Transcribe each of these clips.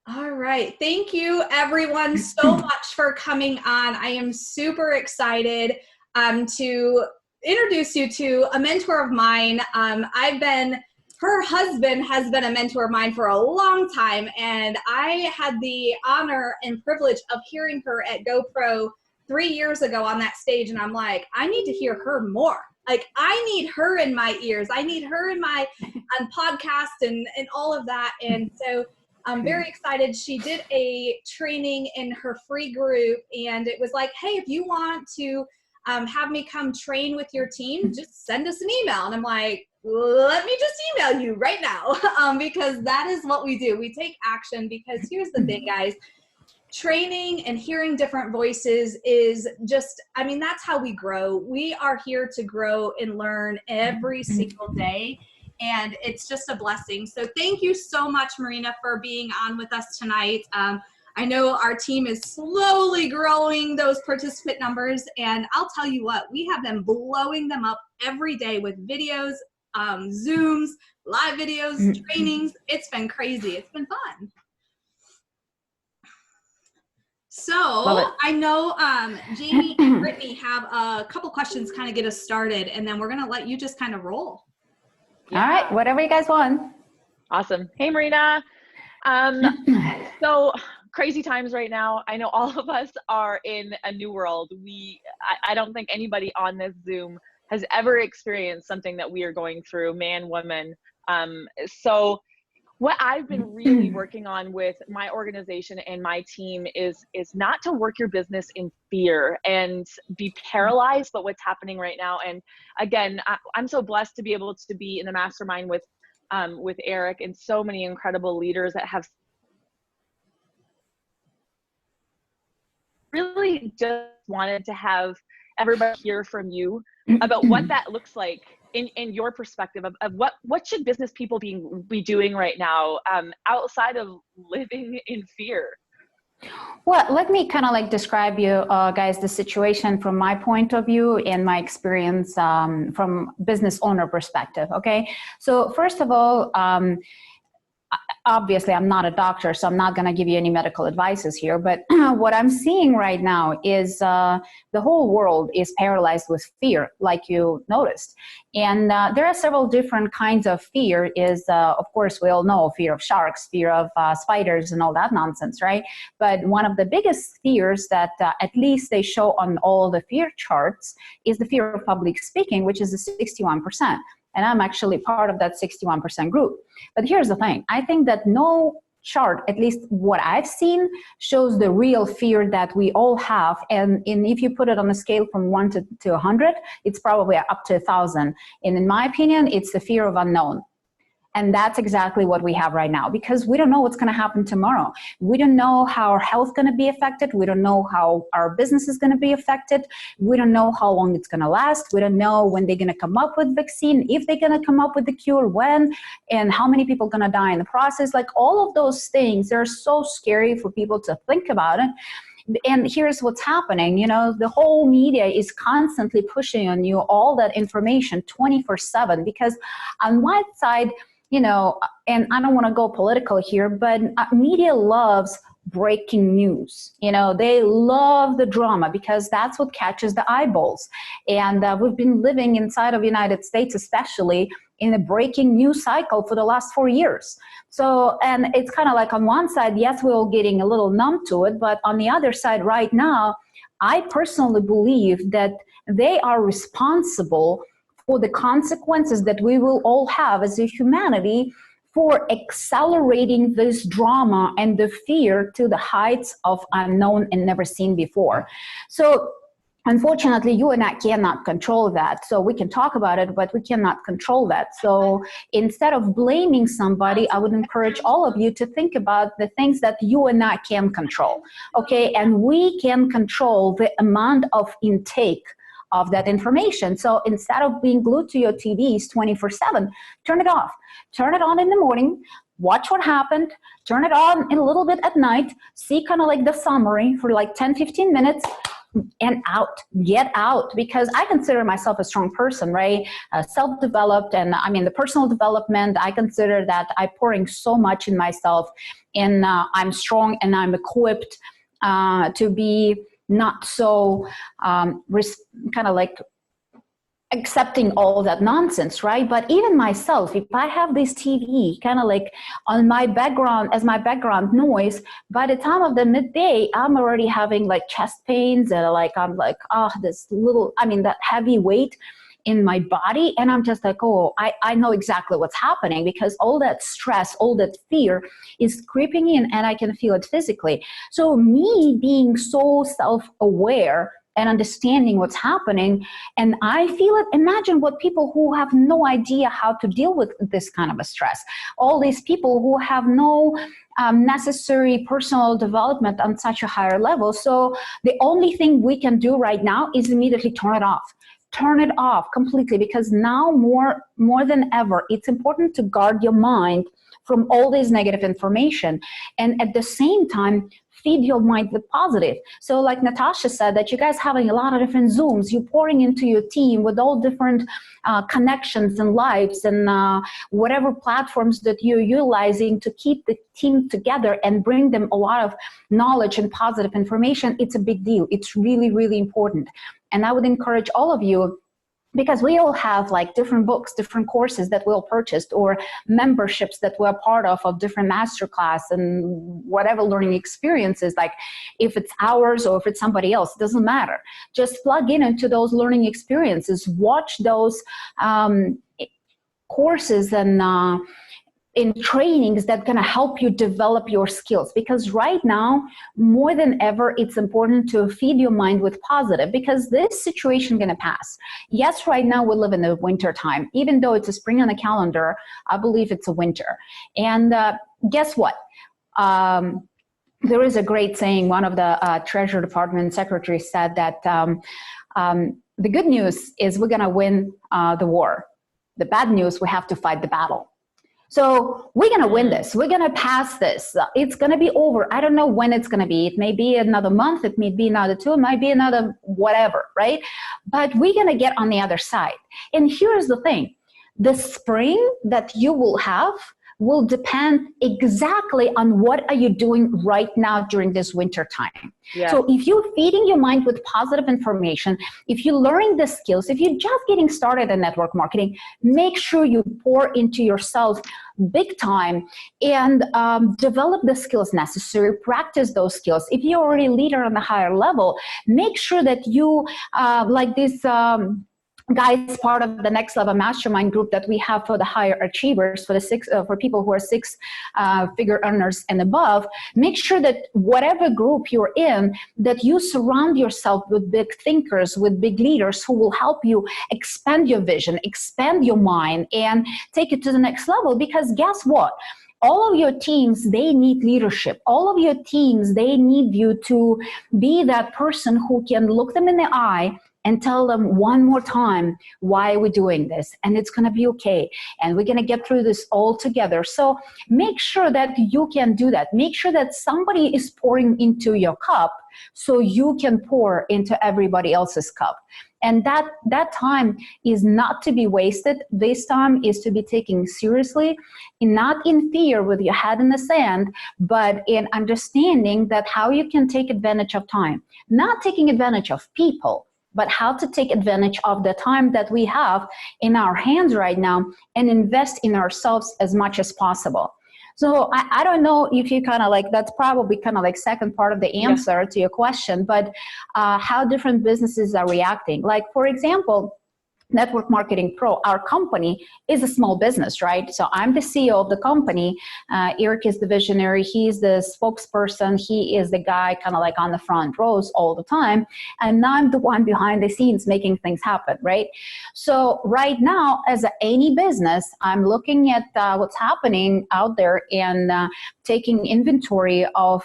All right. Thank you, everyone, so much for coming on. I am super excited to introduce you to a mentor of mine. Her husband has been a mentor of mine for a long time, and I had the honor and privilege of hearing her at GoPro 3 years ago on that stage, and I'm like, I need to hear her more. Like, I need her in my ears. I need her in my podcast and all of that. And so I'm very excited. She did a training in her free group, and it was like, hey, if you want to have me come train with your team, just send us an email. And I'm like, let me just email you right now, because that is what we do. We take action, because here's the thing, guys. Training and hearing different voices is just, I mean, that's how we grow. We are here to grow and learn every single day. And it's just a blessing. So thank you so much, Marina, for being on with us tonight. I know our team is slowly growing those participant numbers, and I'll tell you what, we have been blowing them up every day with videos, Zooms, live videos, trainings. It's been crazy. It's been fun. So I know Jamie and Brittany have a couple questions kind of get us started, and then we're going to let you just kind of roll. Yeah. All right, whatever you guys want. Awesome. Hey, Marina. So crazy times right now. I know all of us are in a new world. I don't think anybody on this Zoom has ever experienced something that we are going through, man, woman. So what I've been really working on with my organization and my team is not to work your business in fear and be paralyzed by what's happening right now. And again, I'm so blessed to be able to be in the mastermind with Eric and so many incredible leaders that have really just wanted to have everybody hear from you about what that looks like in your perspective of what should business people be doing right now outside of living in fear. Well, let me kind of like describe you guys the situation from my point of view and my experience from business owner perspective. Okay, so first of all, obviously I'm not a doctor, so I'm not going to give you any medical advices here, but what I'm seeing right now is the whole world is paralyzed with fear, like you noticed. And there are several different kinds of fear. Of course, we all know fear of sharks, fear of spiders and all that nonsense, right? But one of the biggest fears that at least they show on all the fear charts is the fear of public speaking, which is the 61%. And I'm actually part of that 61% group. But here's the thing. I think that no chart, at least what I've seen, shows the real fear that we all have. And if you put it on a scale from 1 to 100, it's probably up to 1,000. And in my opinion, it's the fear of unknown. And that's exactly what we have right now, because we don't know what's going to happen tomorrow. We don't know how our health is going to be affected. We don't know how our business is going to be affected. We don't know how long it's going to last. We don't know when they're going to come up with vaccine, if they're going to come up with the cure, when, and how many people are going to die in the process. Like all of those things, they're so scary for people to think about it. And here's what's happening, the whole media is constantly pushing on you all that information 24/7, because on one side, and I don't want to go political here, but media loves breaking news. They love the drama because that's what catches the eyeballs. And we've been living inside of the United States, especially in a breaking news cycle for the last 4 years. So, and it's kind of like on one side, yes, we're all getting a little numb to it, but on the other side right now, I personally believe that they are responsible for the consequences that we will all have as a humanity for accelerating this drama and the fear to the heights of unknown and never seen before. So unfortunately, you and I cannot control that. So we can talk about it, but we cannot control that. So instead of blaming somebody, I would encourage all of you to think about the things that you and I can control. Okay, and we can control the amount of intake of that information. So instead of being glued to your TVs 24/7, turn it off. Turn it on in the morning, watch what happened, turn it on in a little bit at night, see kind of like the summary for like 10, 15 minutes, and out, get out, because I consider myself a strong person, right? Self-developed, and I mean the personal development, I consider that I'm pouring so much in myself, and I'm strong and I'm equipped to be not so kind of like accepting all that nonsense, right? But even myself, if I have this TV kind of like on my background, as my background noise, by the time of the midday, I'm already having like chest pains, and like I'm like, oh, this little, I mean, that heavy weight in my body, and I'm just like, oh, I know exactly what's happening, because all that stress, all that fear is creeping in, and I can feel it physically. So me being so self-aware and understanding what's happening, and I feel it. Imagine what people who have no idea how to deal with this kind of a stress, all these people who have no necessary personal development on such a higher level. So the only thing we can do right now is immediately turn it off. Turn it off completely, because now more than ever, it's important to guard your mind from all this negative information, and at the same time feed your mind with positive. So like Natasha said, that you guys having a lot of different Zooms, you're pouring into your team with all different connections and lives and whatever platforms that you're utilizing to keep the team together and bring them a lot of knowledge and positive information. It's a big deal. It's really, really important. And I would encourage all of you, because we all have like different books, different courses that we all purchased, or memberships that we're part of different masterclass and whatever learning experiences, like if it's ours or if it's somebody else, it doesn't matter. Just plug in into those learning experiences, watch those courses and in trainings that gonna help you develop your skills, because right now more than ever it's important to feed your mind with positive, because this situation gonna pass. Yes, right now we live in the winter time, even though it's a spring on the calendar, I believe it's a winter. And guess what, there is a great saying. One of the Treasury Department secretaries said that the good news is we're gonna win the war. The bad news, we have to fight the battle. So we're going to win this. We're going to pass this. It's going to be over. I don't know when it's going to be. It may be another month. It may be another 2. It might be another whatever, right? But we're going to get on the other side. And here's the thing. The spring that you will have will depend exactly on what are you doing right now during this winter time. Yeah. So if you're feeding your mind with positive information, if you're learning the skills, if you're just getting started in network marketing, make sure you pour into yourself big time and develop the skills necessary, practice those skills. If you're already a leader on the higher level, make sure that you, like this, guys, part of the Next Level Mastermind group that we have for the higher achievers, for the for people who are six-figure earners and above, make sure that whatever group you're in, that you surround yourself with big thinkers, with big leaders who will help you expand your vision, expand your mind, and take it to the next level. Because guess what? All of your teams, they need leadership. All of your teams, they need you to be that person who can look them in the eye and tell them one more time why we're doing this, and it's going to be okay, and we're going to get through this all together. So make sure that you can do that. Make sure that somebody is pouring into your cup so you can pour into everybody else's cup. And that time is not to be wasted. This time is to be taken seriously, not in fear with your head in the sand, but in understanding that how you can take advantage of time, not taking advantage of people, but how to take advantage of the time that we have in our hands right now and invest in ourselves as much as possible. So I don't know if you kind of like, that's probably kind of like second part of the answer to your question, but how different businesses are reacting. Like, for example, Network Marketing Pro, our company is a small business, right? So I'm the CEO of the company. Eric is the visionary. He's the spokesperson. He is the guy kind of like on the front rows all the time. And I'm the one behind the scenes making things happen, right? So right now, as any business, I'm looking at what's happening out there and taking inventory of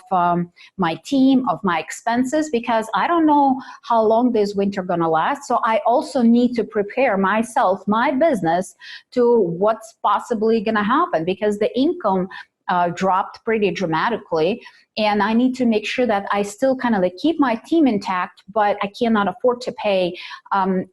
my team, of my expenses, because I don't know how long this winter gonna last. So I also need to prepare myself, my business, to what's possibly going to happen, because the income dropped pretty dramatically. And I need to make sure that I still kind of like keep my team intact, but I cannot afford to pay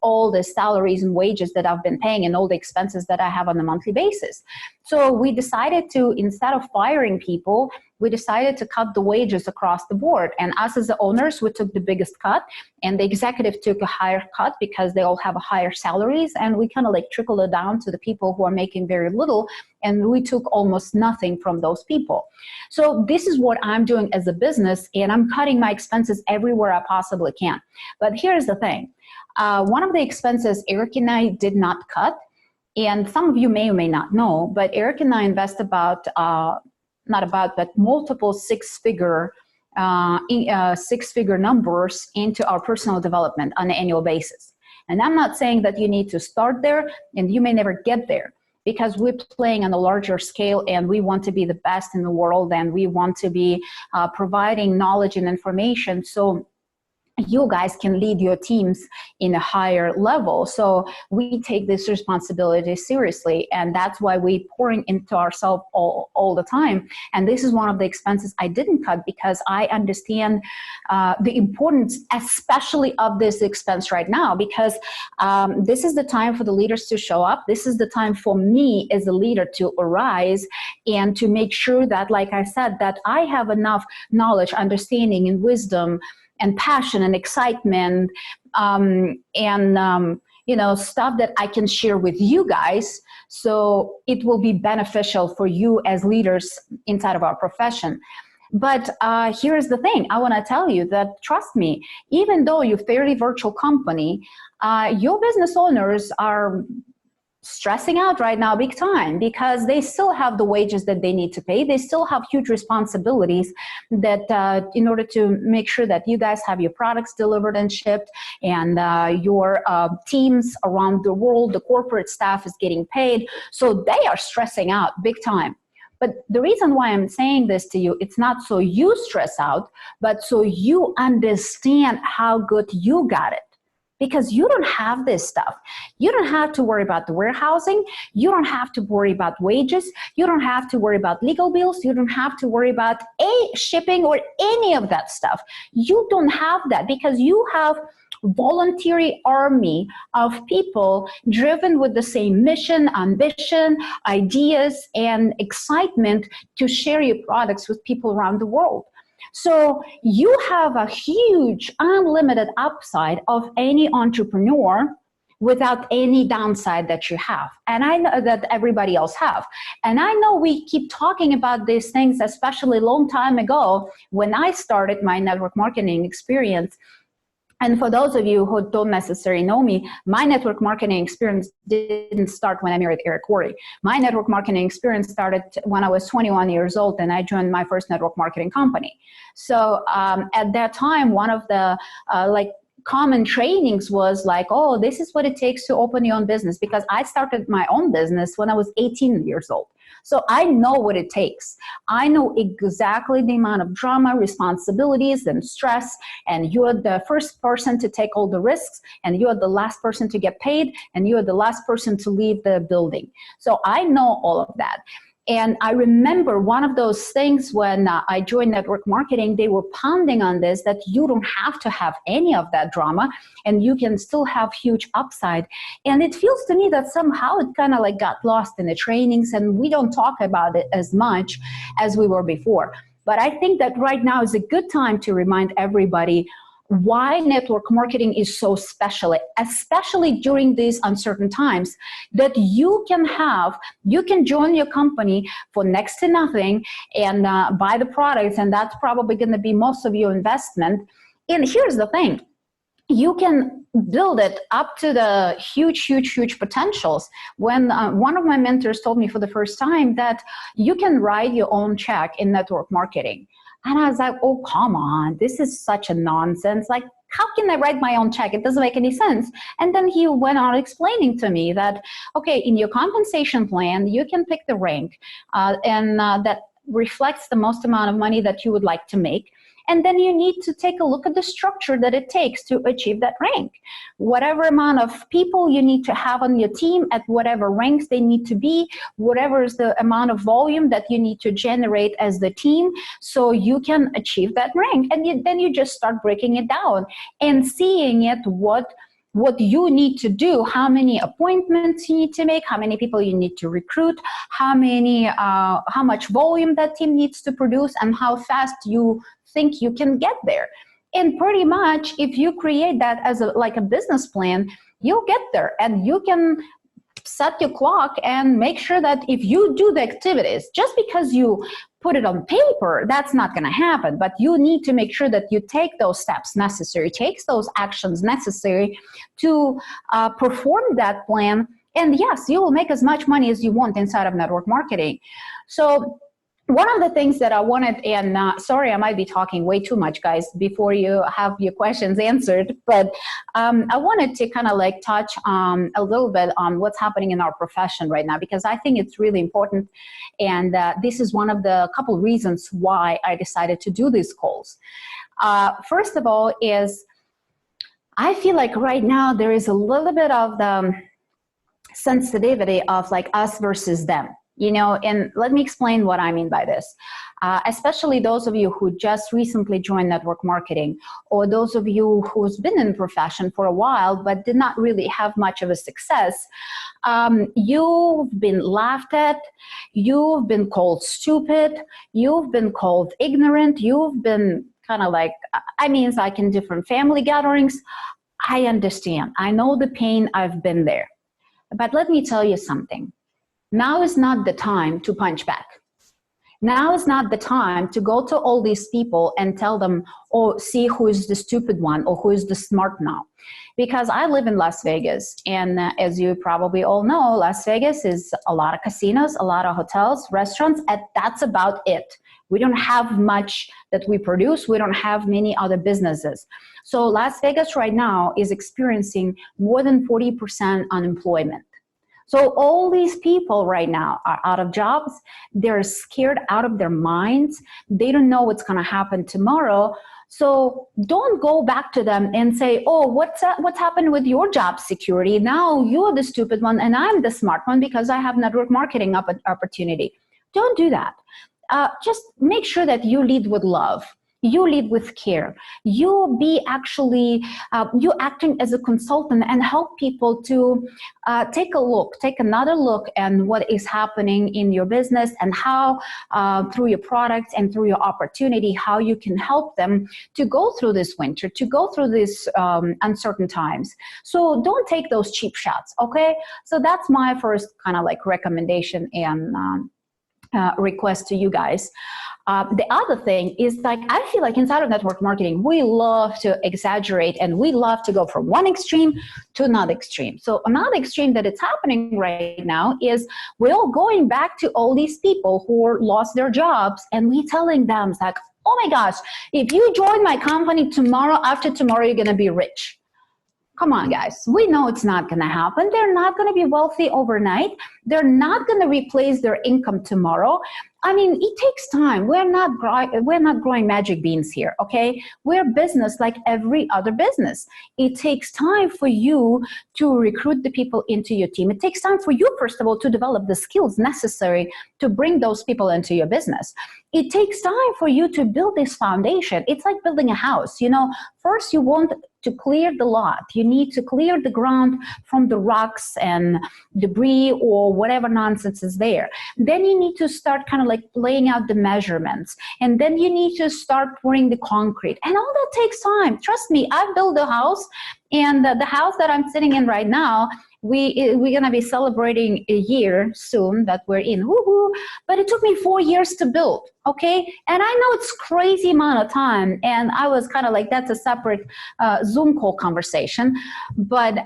all the salaries and wages that I've been paying and all the expenses that I have on a monthly basis. So we decided to, instead of firing people, we decided to cut the wages across the board. And us as the owners, we took the biggest cut, and the executive took a higher cut because they all have higher salaries. And we kind of like trickled it down to the people who are making very little, and we took almost nothing from those people. So this is what I'm doing as a business, and I'm cutting my expenses everywhere I possibly can. But here's the thing. One of the expenses Eric and I did not cut, and some of you may or may not know, but Eric and I invest about, but multiple six-figure numbers into our personal development on an annual basis. And I'm not saying that you need to start there, and you may never get there, because we're playing on a larger scale, and we want to be the best in the world, and we want to be providing knowledge and information so you guys can lead your teams in a higher level. So we take this responsibility seriously, and that's why we're pouring into ourselves all the time. And this is one of the expenses I didn't cut, because I understand the importance, especially of this expense right now, because this is the time for the leaders to show up. This is the time for me as a leader to arise and to make sure that, like I said, that I have enough knowledge, understanding, and wisdom and passion and excitement, you know, stuff that I can share with you guys, so it will be beneficial for you as leaders inside of our profession. But here's the thing. I want to tell you that, trust me, even though you're a fairly virtual company, your business owners are stressing out right now big time, because they still have the wages that they need to pay. They still have huge responsibilities that in order to make sure that you guys have your products delivered and shipped, and your teams around the world, the corporate staff is getting paid. So they are stressing out big time. But the reason why I'm saying this to you, it's not so you stress out, but so you understand how good you got it. Because you don't have this stuff. You don't have to worry about the warehousing. You don't have to worry about wages. You don't have to worry about legal bills. You don't have to worry about shipping or any of that stuff. You don't have that, because you have voluntary army of people driven with the same mission, ambition, ideas, and excitement to share your products with people around the world. So you have a huge unlimited upside of any entrepreneur without any downside that you have. And I know that everybody else have. And I know we keep talking about these things, especially a long time ago when I started my network marketing experience. And for those of you who don't necessarily know me, my network marketing experience didn't start when I married Eric Worre. My network marketing experience started when I was 21 years old, and I joined my first network marketing company. So at that time, one of the common trainings was like, oh, this is what it takes to open your own business, because I started my own business when I was 18 years old. So I know what it takes. I know exactly the amount of drama, responsibilities, and stress, and you're the first person to take all the risks, and you're the last person to get paid, and you're the last person to leave the building. So I know all of that. And I remember one of those things when I joined network marketing, they were pounding on this, that you don't have to have any of that drama, and you can still have huge upside. And it feels to me that somehow it kind of like got lost in the trainings, and we don't talk about it as much as we were before. But I think that right now is a good time to remind everybody why network marketing is so special, especially during these uncertain times, that you can join your company for next to nothing and buy the products, and that's probably going to be most of your investment. And here's the thing. You can build it up to the huge, huge, huge potentials. When one of my mentors told me for the first time that you can write your own check in network marketing. And I was like, oh, come on, this is such a nonsense. Like, how can I write my own check? It doesn't make any sense. And then he went on explaining to me that, okay, in your compensation plan, you can pick the rank and that reflects the most amount of money that you would like to make. And then you need to take a look at the structure that it takes to achieve that rank. Whatever amount of people you need to have on your team at whatever ranks they need to be, whatever is the amount of volume that you need to generate as the team so you can achieve that rank. And then you just start breaking it down and seeing it, what you need to do, how many appointments you need to make, how many people you need to recruit, how much volume that team needs to produce, and how fast you think you can get there. And pretty much, if you create that as like a business plan, you'll get there, and you can set your clock and make sure that if you do the activities, just because you put it on paper, that's not going to happen. But you need to make sure that you take those steps necessary, take those actions necessary to perform that plan. And yes, you will make as much money as you want inside of network marketing. So one of the things that I wanted, and sorry, I might be talking way too much, guys, before you have your questions answered, but I wanted to kind of like touch a little bit on what's happening in our profession right now, because I think it's really important. And this is one of the couple reasons why I decided to do these calls. First of all is I feel like right now there is a little bit of the sensitivity of like us versus them. You know, and let me explain what I mean by this. Especially those of you who just recently joined network marketing, or those of you who's been in the profession for a while but did not really have much of a success. You've been laughed at, you've been called stupid, you've been called ignorant, you've been kind of like, I mean, it's like in different family gatherings. I understand. I know the pain. I've been there. But let me tell you something. Now is not the time to punch back. Now is not the time to go to all these people and tell them, oh, see who is the stupid one or who is the smart now. Because I live in Las Vegas, and as you probably all know, Las Vegas is a lot of casinos, a lot of hotels, restaurants, and that's about it. We don't have much that we produce. We don't have many other businesses. So Las Vegas right now is experiencing more than 40% unemployment. So all these people right now are out of jobs. They're scared out of their minds. They don't know what's going to happen tomorrow. So don't go back to them and say, oh, what's happened with your job security? Now you're the stupid one and I'm the smart one because I have network marketing opportunity. Don't do that. Just make sure that you lead with love. You lead with care. You be actually, you acting as a consultant and help people to take another look at what is happening in your business and how through your products and through your opportunity, how you can help them to go through this winter, to go through these uncertain times. So don't take those cheap shots, okay? So that's my first kind of like recommendation and request to you guys. The other thing is, like, I feel like inside of network marketing, we love to exaggerate and we love to go from one extreme to another extreme. So another extreme that it's happening right now is we're all going back to all these people who lost their jobs and we telling them like, oh my gosh, if you join my company tomorrow, after tomorrow, you're going to be rich. Come on, guys. We know it's not going to happen. They're not going to be wealthy overnight. They're not going to replace their income tomorrow. I mean, it takes time. We're not growing magic beans here, okay? We're business like every other business. It takes time for you to recruit the people into your team. It takes time for you, first of all, to develop the skills necessary to bring those people into your business. It takes time for you to build this foundation. It's like building a house. You know, first you want to clear the lot. You need to clear the ground from the rocks and debris or whatever nonsense is there. Then you need to start kind of like laying out the measurements. And then you need to start pouring the concrete. And all that takes time. Trust me, I've built a house, and the house that I'm sitting in right now, we're going to be celebrating a year soon that we're in. Woohoo! But it took me 4 years to build, okay? And I know it's crazy amount of time. And I was kind of like, that's a separate Zoom call conversation. But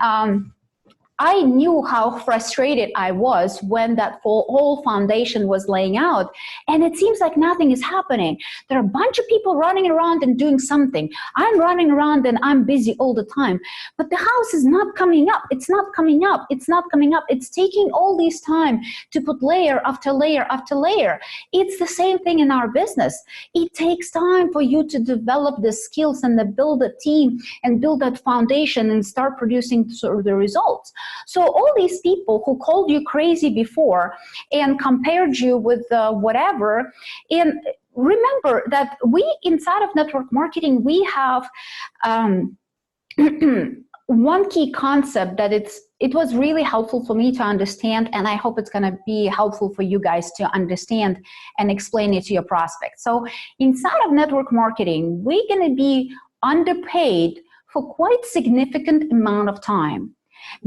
I knew how frustrated I was when that whole foundation was laying out, and it seems like nothing is happening. There are a bunch of people running around and doing something. I'm running around and I'm busy all the time, but the house is not coming up. It's not coming up. It's not coming up. It's taking all this time to put layer after layer after layer. It's the same thing in our business. It takes time for you to develop the skills and to build a team and build that foundation and start producing sort of the results. So all these people who called you crazy before and compared you with whatever, and remember that we inside of network marketing, we have one key concept that it was really helpful for me to understand, and I hope it's going to be helpful for you guys to understand and explain it to your prospects. So inside of network marketing, we're going to be underpaid for quite significant amount of time,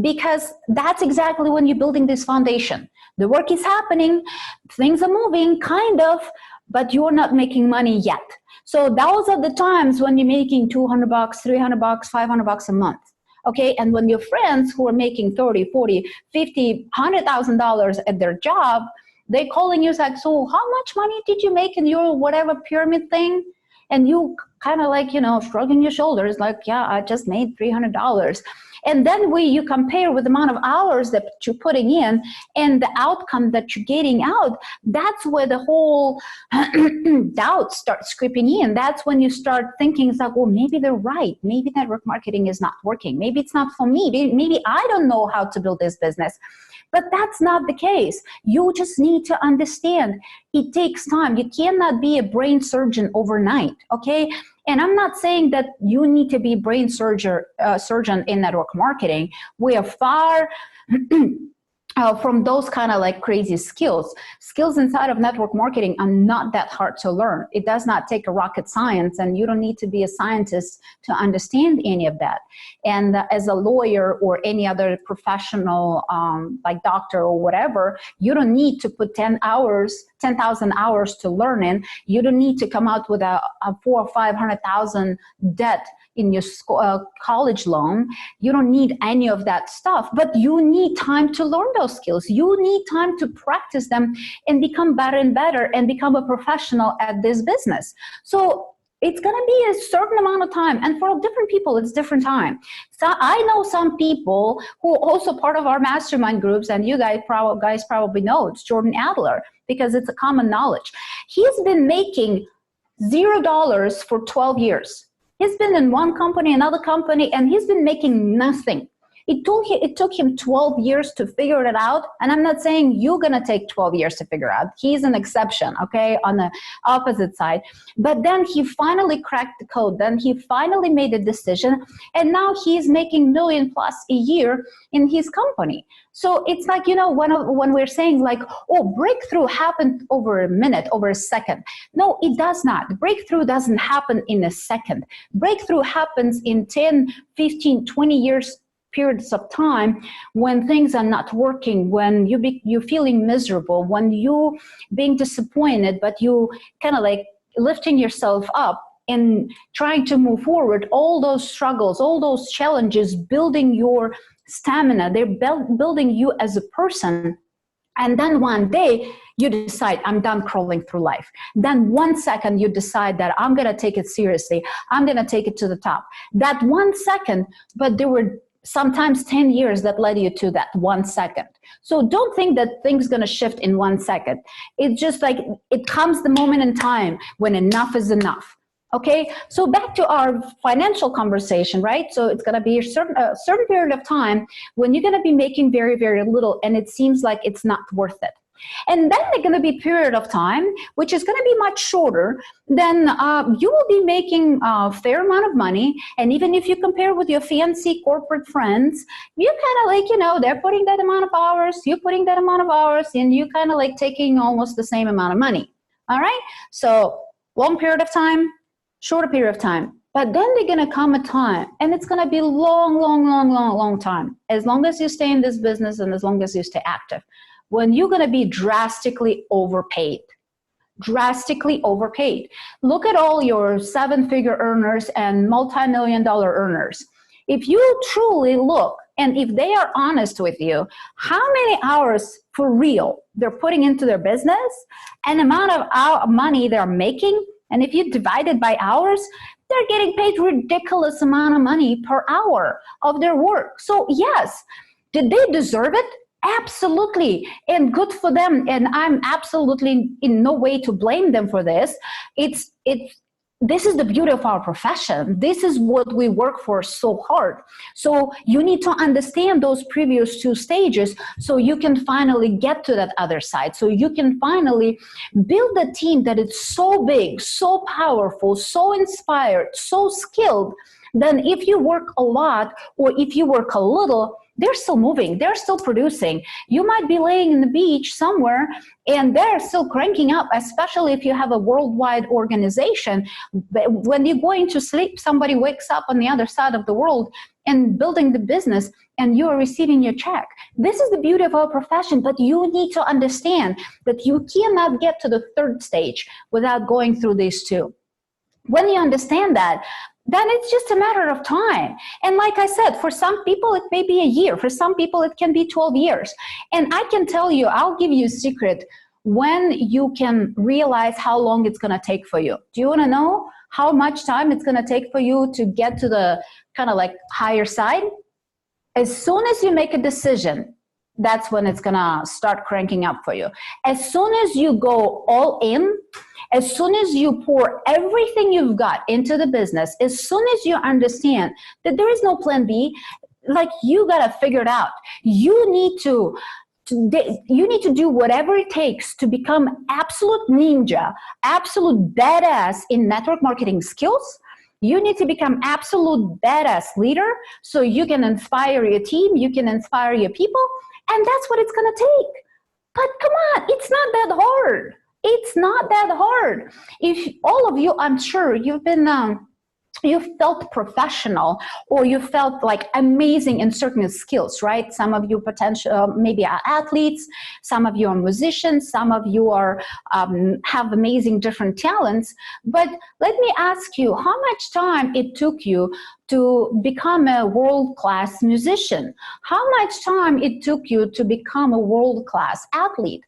because that's exactly when you're building this foundation. The work is happening, things are moving, kind of, but you're not making money yet. So those are the times when you're making $200, $300, $500 a month. Okay, and when your friends who are making $30, $40, $50, $100,000 at their job, they're calling you like, so how much money did you make in your whatever pyramid thing? And you kind of like, shrugging your shoulders like, yeah, I just made $300. And then you compare with the amount of hours that you're putting in and the outcome that you're getting out, that's where the whole doubt starts creeping in. That's when you start thinking, it's like, well, maybe they're right. Maybe network marketing is not working. Maybe it's not for me. Maybe I don't know how to build this business. But that's not the case. You just need to understand it takes time. You cannot be a brain surgeon overnight, okay? And I'm not saying that you need to be a brain surgeon in network marketing. We are far from those kind of like crazy skills. Skills inside of network marketing are not that hard to learn. It does not take a rocket science, and you don't need to be a scientist to understand any of that. And as a lawyer or any other professional, like doctor or whatever, you don't need to put 10,000 hours to learn it. You don't need to come out with a 400,000 or 500,000 debt in your college loan. You don't need any of that stuff, but you need time to learn those skills. You need time to practice them and become better and better and become a professional at this business. So it's going to be a certain amount of time, and for different people it's different time. So I know some people who are also part of our mastermind groups, and you guys probably know it's Jordan Adler, because it's a common knowledge. He's been making $0 for 12 years. He's been in one company, another company, and he's been making nothing. It took him 12 years to figure it out. And I'm not saying you're going to take 12 years to figure out. He's an exception, okay, on the opposite side. But then he finally cracked the code. Then he finally made a decision. And now he's making $1 million+ a year in his company. So it's like, when we're saying like, oh, breakthrough happened over a minute, over a second. No, it does not. Breakthrough doesn't happen in a second. Breakthrough happens in 10, 15, 20 years periods of time, when things are not working, when you're feeling miserable, when you being disappointed, but you kind of like lifting yourself up and trying to move forward. All those struggles, all those challenges, building your stamina, they're building you as a person. And then one day you decide, I'm done crawling through life. Then 1 second you decide that I'm going to take it seriously. I'm going to take it to the top. That 1 second, but there were sometimes 10 years that led you to that 1 second. So don't think that things going to shift in 1 second. It's just like it comes the moment in time when enough is enough. Okay, so back to our financial conversation, right? So it's going to be a certain period of time when you're going to be making very, very little, and it seems like it's not worth it. And then there's going to be a period of time which is going to be much shorter. Then you will be making a fair amount of money. And even if you compare with your fancy corporate friends, you kind of like, they're putting that amount of hours, you're putting that amount of hours, and you kind of like taking almost the same amount of money. All right. So long period of time, shorter period of time. But then there's going to come a time, and it's going to be long time, as long as you stay in this business and as long as you stay active, when you're going to be drastically overpaid. Look at all your 7-figure earners and multi-million-dollar earners. If you truly look And if they are honest with you, how many hours for real they're putting into their business and amount of money they're making, and if you divide it by hours, they're getting paid ridiculous amount of money per hour of their work. So yes, did they deserve it? Absolutely, and good for them. And I'm absolutely in no way to blame them for this. This is the beauty of our profession. This is what we work for so hard. So you need to understand those previous two stages so you can finally get to that other side. So you can finally build a team that is so big, so powerful, so inspired, so skilled. Then if you work a lot or if you work a little, they're still moving, they're still producing. You might be laying in the beach somewhere and they're still cranking up, especially if you have a worldwide organization. When you're going to sleep, somebody wakes up on the other side of the world and building the business and you're receiving your check. This is the beauty of our profession, but you need to understand that you cannot get to the third stage without going through these two. When you understand that, then it's just a matter of time. And like I said, for some people, it may be a year. For some people, it can be 12 years. And I can tell you, I'll give you a secret when you can realize how long it's going to take for you. Do you want to know how much time it's going to take for you to get to the kind of like higher side? As soon as you make a decision, that's when it's going to start cranking up for you. As soon as you go all in, as soon as you pour everything you've got into the business, as soon as you understand that there is no plan B, like you got to figure it out. You need to do whatever it takes to become absolute ninja, absolute badass in network marketing skills. You need to become absolute badass leader so you can inspire your team, you can inspire your people, and that's what it's going to take. But come on, it's not that hard. It's not that hard. If all of you, I'm sure you've been, you felt professional or you felt like amazing in certain skills, right? Some of you potential, maybe are athletes, some of you are musicians, some of you are have amazing different talents. But let me ask you, how much time it took you to become a world-class musician? How much time it took you to become a world-class athlete?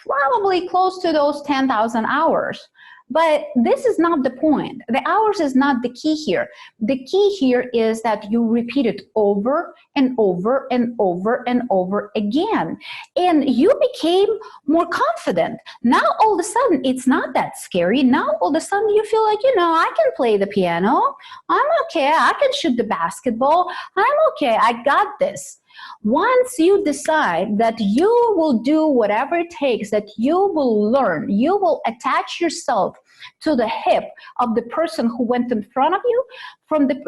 Probably close to those 10,000 hours. But this is not the point. The hours is not the key here. The key here is that you repeat it over and over and over and over again. And you became more confident. Now all of a sudden, it's not that scary. Now all of a sudden you feel like, I can play the piano. I'm okay. I can shoot the basketball. I'm okay. I got this. Once you decide that you will do whatever it takes, that you will learn, you will attach yourself to the hip of the person who went in front of you,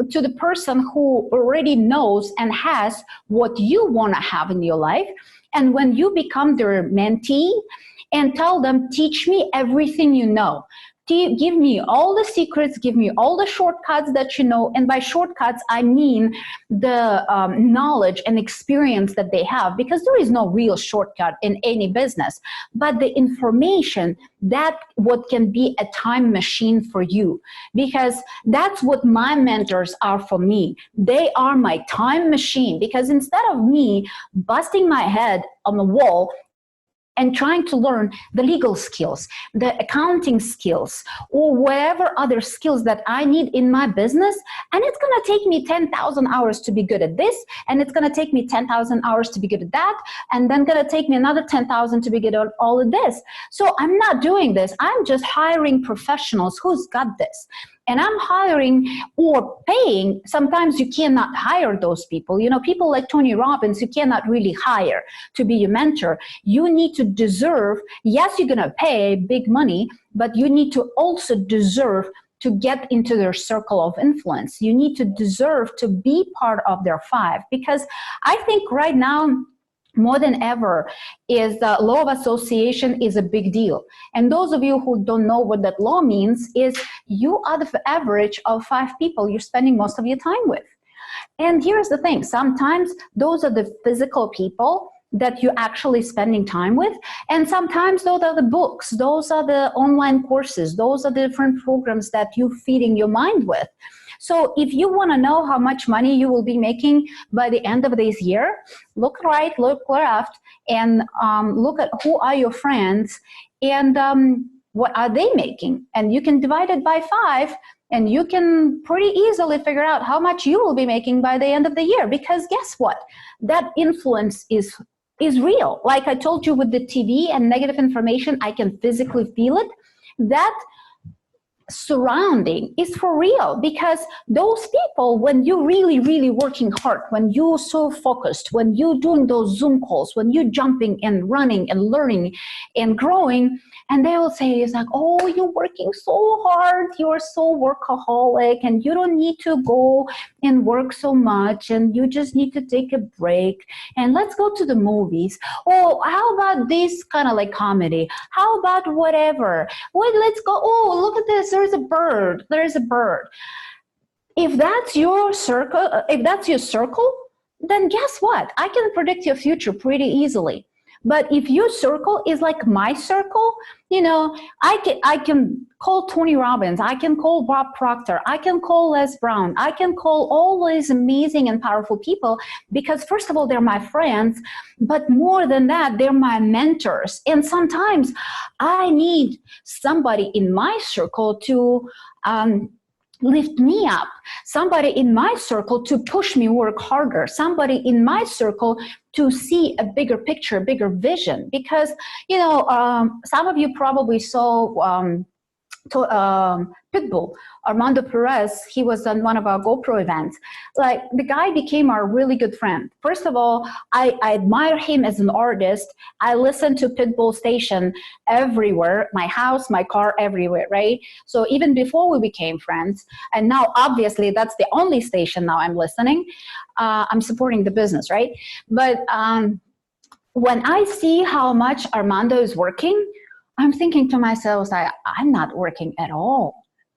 to the person who already knows and has what you want to have in your life. And when you become their mentee and tell them, teach me everything you know. Give me all the secrets, give me all the shortcuts that you know. And by shortcuts, I mean the knowledge and experience that they have, because there is no real shortcut in any business. But the information, that what can be a time machine for you, because that's what my mentors are for me. They are my time machine, because instead of me busting my head on the wall and trying to learn the legal skills, the accounting skills, or whatever other skills that I need in my business. And it's going to take me 10,000 hours to be good at this. And it's going to take me 10,000 hours to be good at that. And then going to take me another 10,000 to be good at all of this. So I'm not doing this. I'm just hiring professionals who's got this. And I'm hiring or paying. Sometimes you cannot hire those people. People like Tony Robbins, you cannot really hire to be your mentor. You need to deserve, yes, you're going to pay big money, but you need to also deserve to get into their circle of influence. You need to deserve to be part of their five. Because I think right now, more than ever, is the law of association is a big deal. And those of you who don't know what that law means is you are the average of 5 people you're spending most of your time with. And here's the thing, sometimes those are the physical people that you're actually spending time with. And sometimes those are the books, those are the online courses, those are the different programs that you're feeding your mind with. So if you want to know how much money you will be making by the end of this year, look right, look left, and look at who are your friends and what are they making. And you can divide it by 5, and you can pretty easily figure out how much you will be making by the end of the year. Because guess what? That influence is real. Like I told you with the TV and negative information, I can physically feel it. That surrounding is for real, because those people, when you really working hard, when you're so focused, when you're doing those Zoom calls, when you're jumping and running and learning and growing, and they will say, it's like, oh, you're working so hard, you're so workaholic, and you don't need to go and work so much, and you just need to take a break, and let's go to the movies. Oh, how about this kind of like comedy? How about whatever? Wait, let's go. Oh, look at this. There's a bird. There's a bird. If that's your circle, then guess what? I can predict your future pretty easily. But if your circle is like my circle, you know, I can call Tony Robbins, I can call Bob Proctor, I can call Les Brown, I can call all these amazing and powerful people, because first of all, they're my friends, but more than that, they're my mentors. And sometimes I need somebody in my circle to lift me up, somebody in my circle to push me work harder, somebody in my circle to see a bigger picture, a bigger vision. Because, you know, some of you probably saw Pitbull, Armando Perez. He was on one of our GoPro events. Like, the guy became our really good friend. First of all, I admire him as an artist. I listen to Pitbull station everywhere, my house, my car, everywhere, right? So even before we became friends, and now obviously that's the only station now I'm listening. I'm supporting the business, right? But when I see how much Armando is working, I'm thinking to myself, I'm not working at all.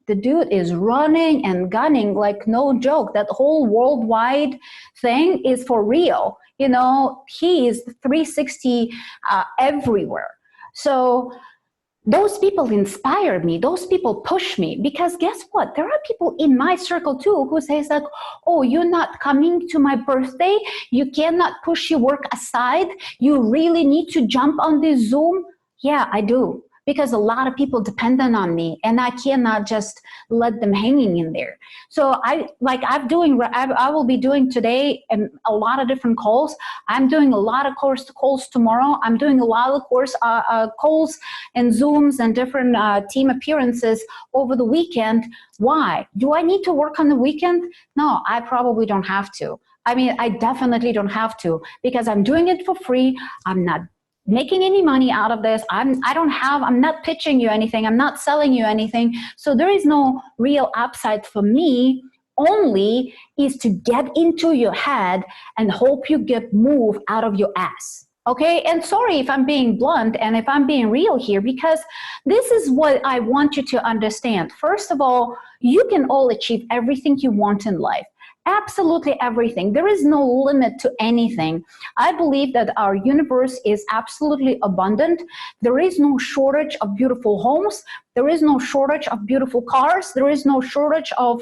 The dude is running and gunning like no joke. That whole worldwide thing is for real. You know, he is 360 everywhere. So those people inspire me. Those people push me, because guess what? There are people in my circle too who says like, oh, you're not coming to my birthday. You cannot push your work aside. You really need to jump on this Zoom. Yeah, I do, because a lot of people dependent on me, and I cannot just let them hanging in there. So I will be doing today a lot of different calls. I'm doing a lot of calls tomorrow. I'm doing a lot of calls and Zooms and different team appearances over the weekend. Why? Do I need to work on the weekend? No, I probably don't have to. I mean, I definitely don't have to, because I'm doing it for free. I'm not making any money out of this. I'm not pitching you anything. I'm not selling you anything. So there is no real upside for me. Only is to get into your head and hope you get moved out of your ass. Okay? And sorry if I'm being blunt and if I'm being real here, because this is what I want you to understand. First of all, you can all achieve everything you want in life. Absolutely everything. There is no limit to anything. I believe that our universe is absolutely abundant. There is no shortage of beautiful homes. There is no shortage of beautiful cars. There is no shortage of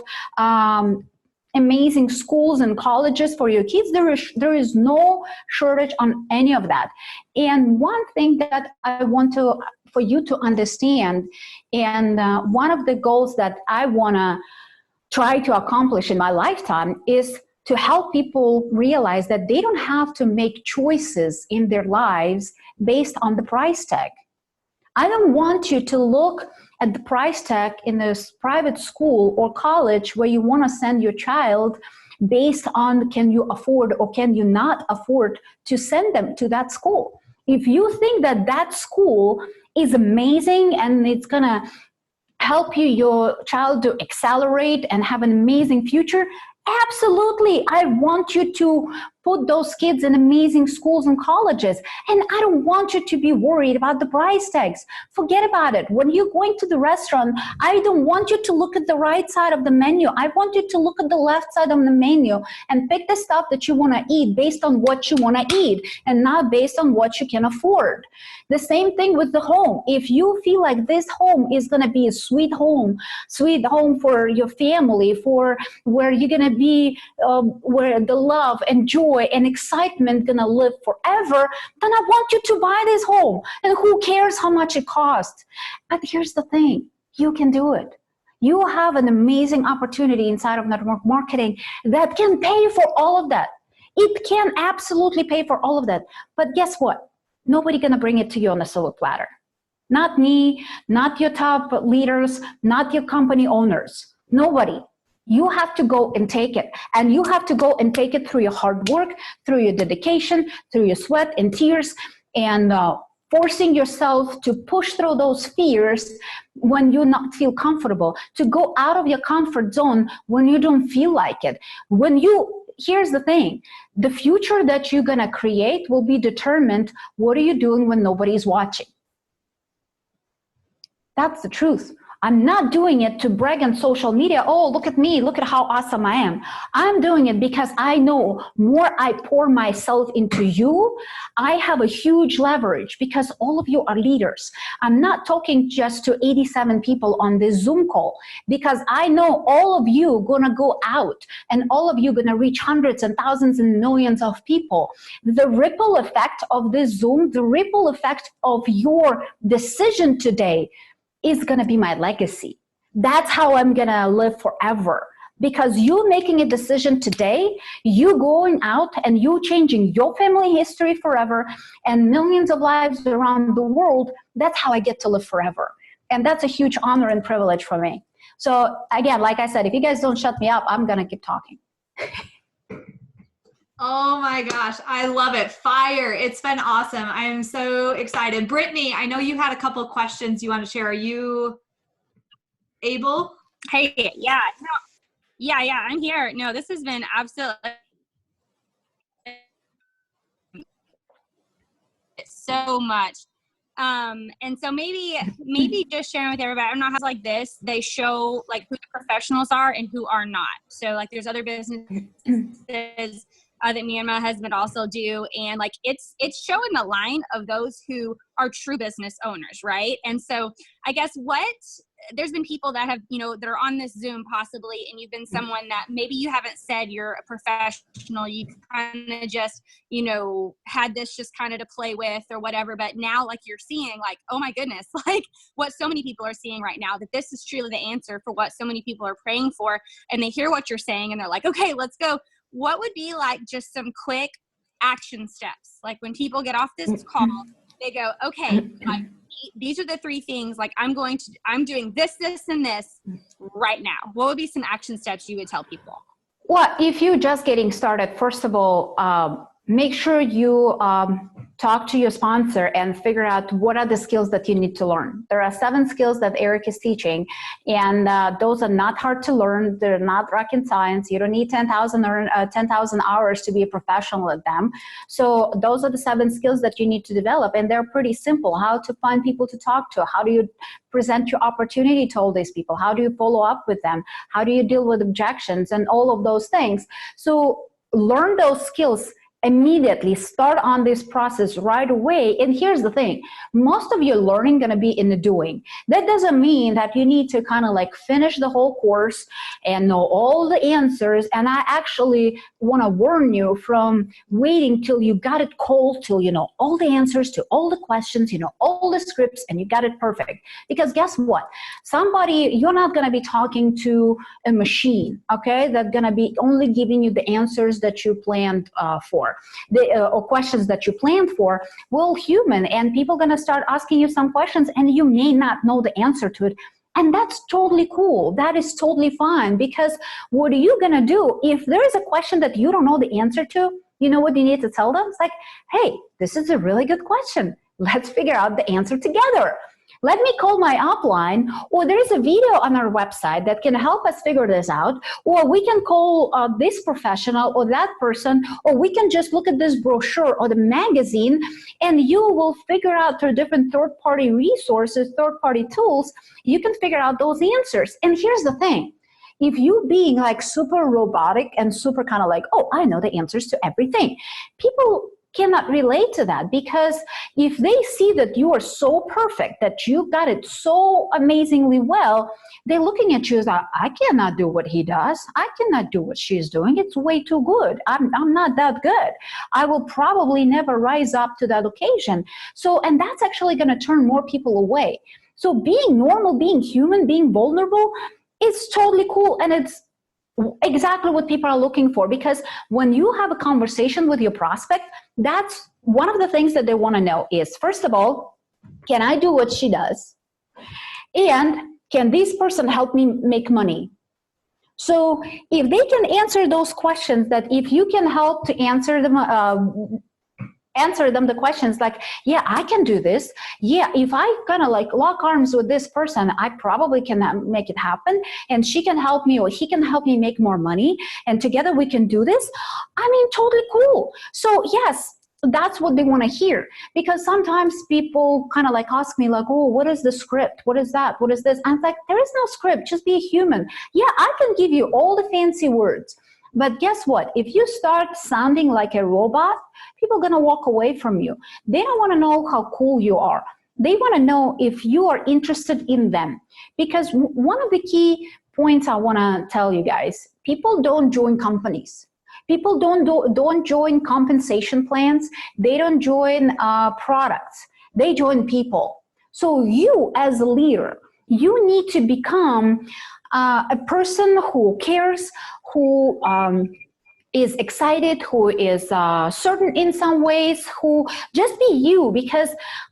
amazing schools and colleges for your kids. There is no shortage on any of that. And one thing that I want for you to understand, and one of the goals that I want to try to accomplish in my lifetime is to help people realize that they don't have to make choices in their lives based on the price tag. I don't want you to look at the price tag in this private school or college where you want to send your child based on can you afford or can you not afford to send them to that school. If you think that that school is amazing and it's going to help your child to accelerate and have an amazing future, absolutely. I want you to put those kids in amazing schools and colleges. And I don't want you to be worried about the price tags. Forget about it. When you're going to the restaurant, I don't want you to look at the right side of the menu. I want you to look at the left side of the menu and pick the stuff that you want to eat based on what you want to eat and not based on what you can afford. The same thing with the home. If you feel like this home is going to be a sweet home for your family, for where you're going to be, where the love and joy and excitement going to live forever, then I want you to buy this home. And who cares how much it costs? But here's the thing, you can do it. You have an amazing opportunity inside of network marketing that can pay for all of that. It can absolutely pay for all of that. But guess what? Nobody gonna bring it to you on a silver platter. Not me, not your top leaders, not your company owners. Nobody. You have to go and take it. And you have to go and take it through your hard work, through your dedication, through your sweat and tears, and forcing yourself to push through those fears when you not feel comfortable, to go out of your comfort zone when you don't feel like it. Here's the thing, the future that you're gonna create will be determined, what are you doing when nobody's watching? That's the truth. I'm not doing it to brag on social media. Oh, look at me, look at how awesome I am. I'm doing it because I know more I pour myself into you, I have a huge leverage because all of you are leaders. I'm not talking just to 87 people on this Zoom call because I know all of you gonna go out and all of you gonna reach hundreds and thousands and millions of people. The ripple effect of this Zoom, the ripple effect of your decision today is gonna be my legacy. That's how I'm gonna live forever. Because you making a decision today, you going out and you changing your family history forever and millions of lives around the world, that's how I get to live forever. And that's a huge honor and privilege for me. So again, like I said, if you guys don't shut me up, I'm gonna keep talking. Oh my gosh, I love it. Fire. It's been awesome. I am so excited. Brittany, I know you had a couple of questions you want to share. Are you able? Hey, yeah, I'm here. No, this has been absolutely so much. And so maybe just sharing with everybody, I don't know how like this, they show like who the professionals are and who are not. So like there's other businesses that me and my husband also do. And like, it's showing the line of those who are true business owners. Right. And so I guess there's been people that have, that are on this Zoom possibly, and you've been someone that maybe you haven't said you're a professional. You kind of just, had this just kind of to play with or whatever. But now like you're seeing like, oh my goodness, like what so many people are seeing right now, that this is truly the answer for what so many people are praying for. And they hear what you're saying and they're like, okay, let's go. What would be like just some quick action steps? Like when people get off this call, they go, okay, like, these are the 3 things, like I'm doing this, this, and this right now. What would be some action steps you would tell people? Well, if you're just getting started, first of all, make sure you talk to your sponsor and figure out what are the skills that you need to learn. There are 7 skills that Eric is teaching, and those are not hard to learn. They're not rocket science. You don't need 10,000 hours to be a professional at them. So those are the 7 skills that you need to develop, and they're pretty simple. How to find people to talk to, how do you present your opportunity to all these people, how do you follow up with them, how do you deal with objections, and all of those things. So learn those skills immediately. Start on this process right away. And here's the thing, most of your learning going to be in the doing. That doesn't mean that you need to kind of like finish the whole course and know all the answers. And I actually want to warn you from waiting till you got it cold, till you know all the answers to all the questions, you know all the scripts, and you got it perfect. Because guess what? You're not going to be talking to a machine, okay, that's going to be only giving you the answers that you planned for. Or questions that you planned for. Well, human, and people going to start asking you some questions and you may not know the answer to it. And that's totally cool. That is totally fine, because what are you going to do if there is a question that you don't know the answer to? You know what you need to tell them? It's like, hey, this is a really good question. Let's figure out the answer together. Let me call my upline, or there is a video on our website that can help us figure this out, or we can call this professional or that person, or we can just look at this brochure or the magazine, and you will figure out through different third-party resources, third-party tools, you can figure out those answers. And here's the thing. If you being like super robotic and super kind of like, oh, I know the answers to everything, people cannot relate to that, because if they see that you are so perfect, that you got it so amazingly well, they're looking at you as, I cannot do what he does. I cannot do what she's doing. It's way too good. I'm not that good. I will probably never rise up to that occasion. So, and that's actually going to turn more people away. So being normal, being human, being vulnerable, it's totally cool, and it's exactly what people are looking for, because when you have a conversation with your prospect, that's one of the things that they want to know is, first of all, can I do what she does? And can this person help me make money? So if they can answer those questions, that if you can help to answer them the questions like, yeah, I can do this. Yeah, if I kind of like lock arms with this person, I probably can make it happen, and she can help me or he can help me make more money, and together we can do this. I mean, totally cool. So yes, that's what they want to hear, because sometimes people kind of like ask me like, oh, what is the script? What is that? What is this? I'm like, there is no script. Just be a human. Yeah, I can give you all the fancy words. But guess what? If you start sounding like a robot, people are going to walk away from you. They don't want to know how cool you are. They want to know if you are interested in them. Because one of the key points I want to tell you guys, people don't join companies. People don't join compensation plans. They don't join products. They join people. So you as a leader, you need to become a person who cares, who is excited, who is certain in some ways, who just be you, because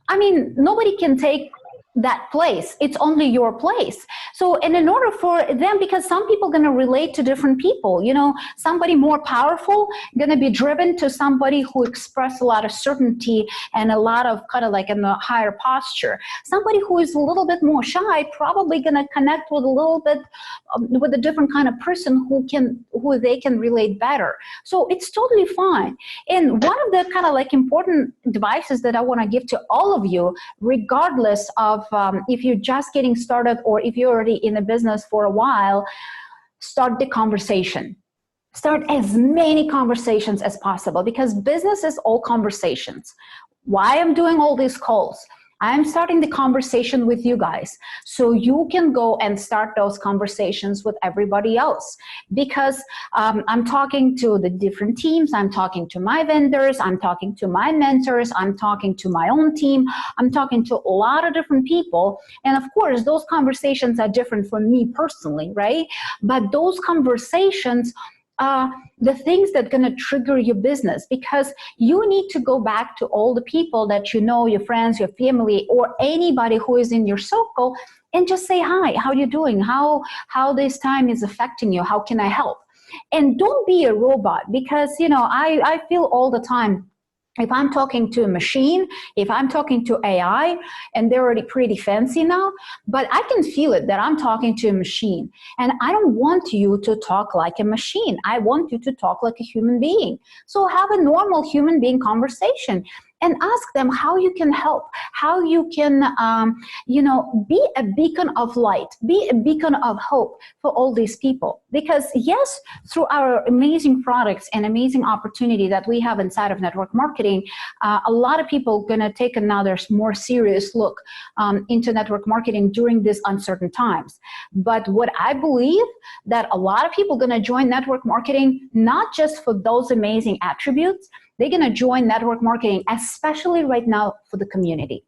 I mean, nobody can take that place. It's only your place. So, and in order for them, because some people are going to relate to different people, you know, somebody more powerful going to be driven to somebody who express a lot of certainty and a lot of kind of like in the higher posture. Somebody who is a little bit more shy, probably going to connect with a little bit with a different kind of person who they can relate better. So it's totally fine. And one of the kind of like important advices that I want to give to all of you, regardless of if you're just getting started or if you're already in the business for a while, start the conversation. Start as many conversations as possible, because business is all conversations. Why I'm doing all these calls? I'm starting the conversation with you guys so you can go and start those conversations with everybody else, because I'm talking to the different teams, I'm talking to my vendors, I'm talking to my mentors, I'm talking to my own team, I'm talking to a lot of different people. And of course, those conversations are different from me personally, right? But those conversations the things that are going to trigger your business, because you need to go back to all the people that you know, your friends, your family, or anybody who is in your circle, and just say, hi, how are you doing? How this time is affecting you? How can I help? And don't be a robot, because, you know, I feel all the time, if I'm talking to a machine, if I'm talking to AI, and they're already pretty fancy now, but I can feel it that I'm talking to a machine. And I don't want you to talk like a machine. I want you to talk like a human being. So have a normal human being conversation and ask them how you can help, how you can, you know, be a beacon of light, be a beacon of hope for all these people. Because yes, through our amazing products and amazing opportunity that we have inside of network marketing, a lot of people are gonna take another more serious look into network marketing during these uncertain times. But what I believe, that a lot of people are gonna join network marketing, not just for those amazing attributes, they're going to join network marketing, especially right now for the community,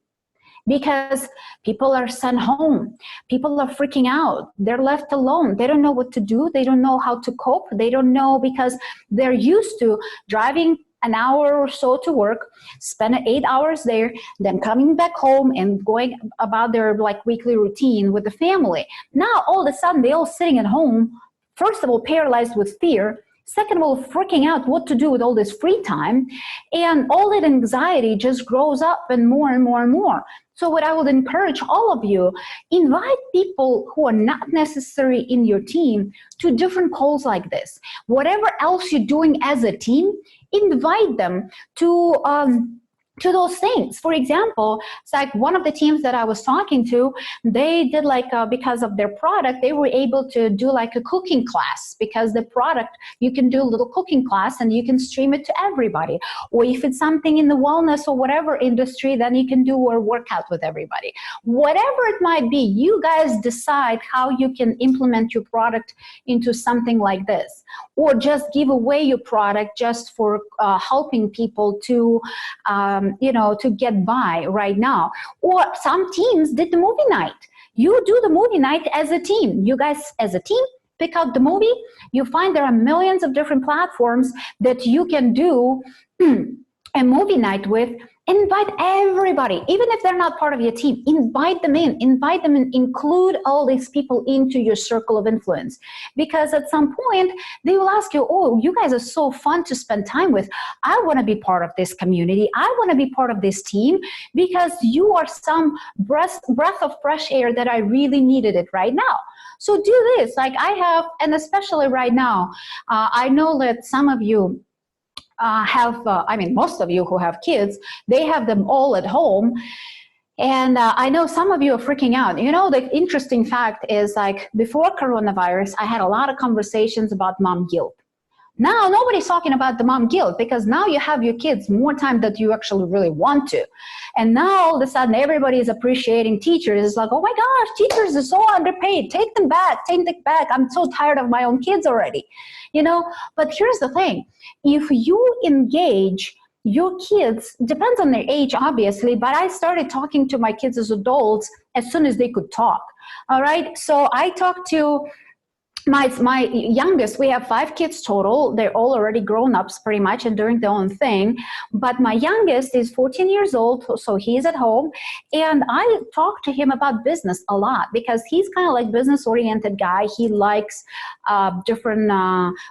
because people are sent home. People are freaking out. They're left alone. They don't know what to do. They don't know how to cope. They don't know, because they're used to driving an hour or so to work, spend 8 hours there, then coming back home and going about their like weekly routine with the family. Now, all of a sudden, they're all sitting at home, first of all, paralyzed with fear. Second of all, freaking out what to do with all this free time, and all that anxiety just grows up and more and more and more. So what I would encourage all of you, invite people who are not necessary in your team to different calls like this. Whatever else you're doing as a team, invite them to those things. For example, it's like one of the teams that I was talking to, they did like, because of their product, they were able to do like a cooking class, because the product, you can do a little cooking class and you can stream it to everybody. Or if it's something in the wellness or whatever industry, then you can do a workout with everybody. Whatever it might be, you guys decide how you can implement your product into something like this. Or just give away your product just for helping people to to get by right now. Or some teams did the movie night. You do the movie night as a team. You guys as a team pick out the movie. You find there are millions of different platforms that you can do a movie night with. Invite everybody, even if they're not part of your team, invite them in, include all these people into your circle of influence. Because at some point, they will ask you, oh, you guys are so fun to spend time with. I want to be part of this community. I want to be part of this team because you are some breath of fresh air that I really needed it right now. So do this, like I have, and especially right now, I know that some of you most of you who have kids, they have them all at home. And I know some of you are freaking out. You know, the interesting fact is, like, before coronavirus, I had a lot of conversations about mom guilt. Now, nobody's talking about the mom guilt, because now you have your kids more time that you actually really want to. And now all of a sudden, everybody is appreciating teachers. It's like, oh my gosh, teachers are so underpaid. Take them back. I'm so tired of my own kids already. But here's the thing. If you engage your kids, depends on their age, obviously, but I started talking to my kids as adults as soon as they could talk. All right. So I talked to my youngest. We have 5 kids total. They're all already grown-ups pretty much and doing their own thing. But my youngest is 14 years old, so he's at home. And I talk to him about business a lot because he's kind of like business-oriented guy. He likes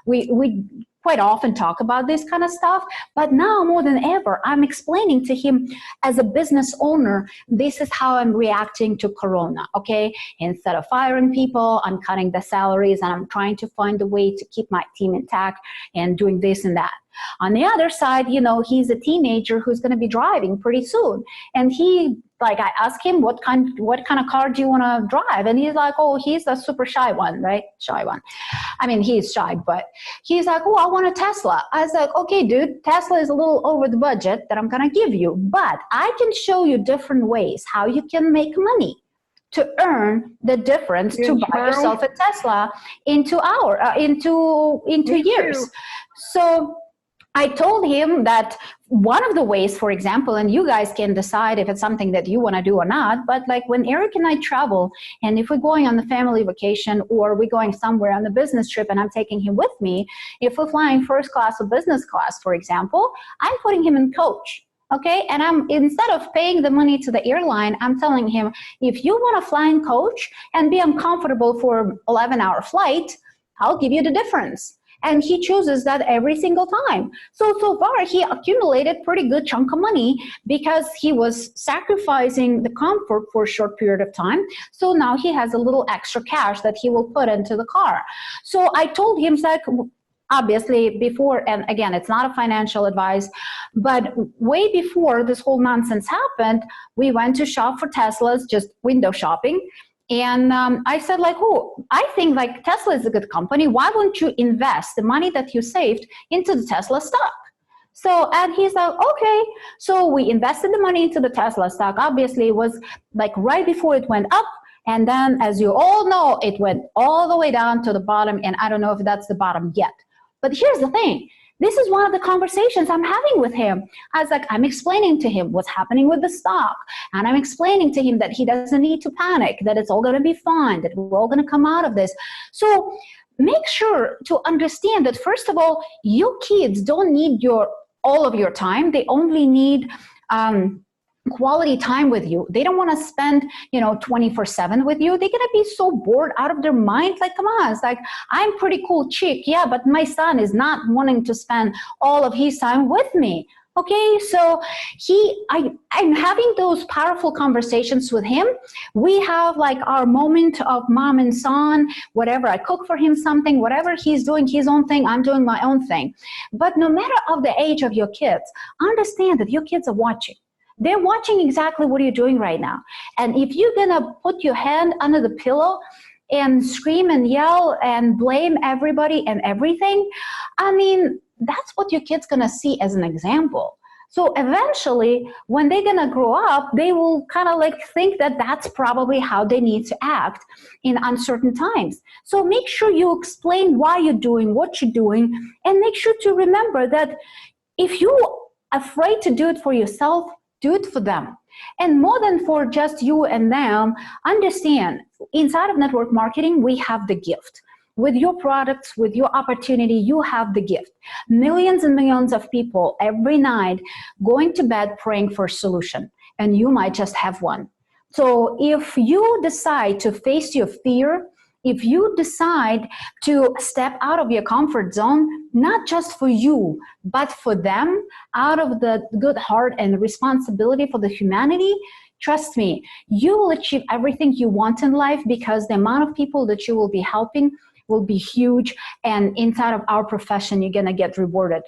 we quite often talk about this kind of stuff, but now more than ever, I'm explaining to him as a business owner, this is how I'm reacting to Corona, okay? Instead of firing people, I'm cutting the salaries and I'm trying to find a way to keep my team intact and doing this and that. On the other side, he's a teenager who's going to be driving pretty soon. And I asked him, what kind of car do you want to drive? And he's like, oh, he's a super shy one, right? Shy one. I mean, he's shy, but he's like, oh, I want a Tesla. I was like, okay, dude, Tesla is a little over the budget that I'm going to give you, but I can show you different ways how you can make money to earn the difference to buy yourself a Tesla into years. So I told him that one of the ways, for example, and you guys can decide if it's something that you want to do or not, but like when Eric and I travel, and if we're going on the family vacation or we're going somewhere on the business trip and I'm taking him with me, if we're flying first class or business class, for example, I'm putting him in coach. Okay, and instead of paying the money to the airline, I'm telling him, if you want to fly in coach and be uncomfortable for 11-hour flight, I'll give you the difference. And he chooses that every single time. So far, he accumulated pretty good chunk of money because he was sacrificing the comfort for a short period of time. So now he has a little extra cash that he will put into the car. So I told him, like, obviously before, and again, it's not a financial advice, but way before this whole nonsense happened, we went to shop for Teslas, just window shopping. And I said, like, oh, I think like Tesla is a good company. Why won't you invest the money that you saved into the Tesla stock? So, and he's like, okay. So we invested the money into the Tesla stock. Obviously, it was like right before it went up. And then, as you all know, it went all the way down to the bottom. And I don't know if that's the bottom yet. But here's the thing. This is one of the conversations I'm having with him. I was like, I'm explaining to him what's happening with the stock. And I'm explaining to him that he doesn't need to panic, that it's all going to be fine, that we're all going to come out of this. So make sure to understand that, first of all, your kids don't need all of your time. They only need quality time with you. They don't want to spend 24/7 with you. They're gonna be so bored out of their mind. Like, come on, it's like, I'm pretty cool chick, yeah, but my son is not wanting to spend all of his time with me. Okay, so I'm having those powerful conversations with him. We have like our moment of mom and son, whatever. I cook for him something, whatever he's doing his own thing, I'm doing my own thing. But no matter of the age of your kids, understand that your kids are watching. They're watching exactly what you're doing right now. And if you're gonna put your hand under the pillow and scream and yell and blame everybody and everything, I mean, that's what your kid's gonna see as an example. So eventually, when they're gonna grow up, they will kind of like think that that's probably how they need to act in uncertain times. So make sure you explain why you're doing what you're doing, and make sure to remember that if you're afraid to do it for yourself, do it for them. And more than for just you and them, understand, inside of network marketing, we have the gift. With your products, with your opportunity, you have the gift. Millions and millions of people every night going to bed praying for a solution, and you might just have one. So if you decide to face your fear, if you decide to step out of your comfort zone, not just for you, but for them, out of the good heart and responsibility for the humanity, trust me, you will achieve everything you want in life, because the amount of people that you will be helping will be huge. And inside of our profession, you're gonna get rewarded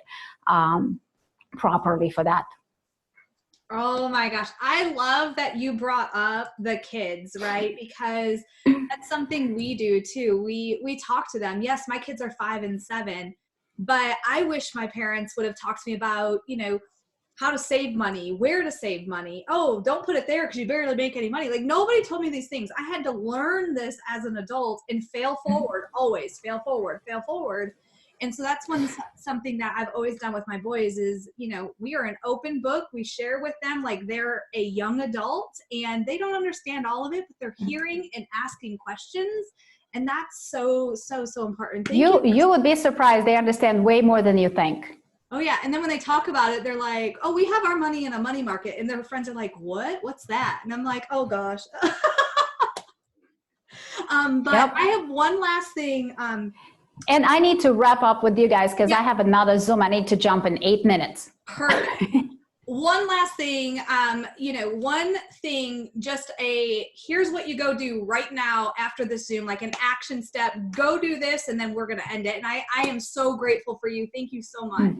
properly for that. Oh my gosh. I love that you brought up the kids, right? Because that's something we do too. We talk to them. Yes, my kids are 5 and 7, but I wish my parents would have talked to me about, how to save money, where to save money. Oh, don't put it there because you barely make any money. Like, nobody told me these things. I had to learn this as an adult and fail forward, always fail forward, fail forward. And so that's something that I've always done with my boys is, we are an open book. We share with them like they're a young adult, and they don't understand all of it, but they're hearing and asking questions. And that's so, so, so important. You would be surprised. They understand way more than you think. Oh yeah. And then when they talk about it, they're like, oh, we have our money in a money market. And their friends are like, what's that? And I'm like, oh gosh. But yep. I have one last thing. And I need to wrap up with you guys because I have another Zoom. I need to jump in 8 minutes. Perfect. One last thing, one thing, here's what you go do right now after the Zoom, like an action step, go do this, and then we're going to end it. And I am so grateful for you. Thank you so much.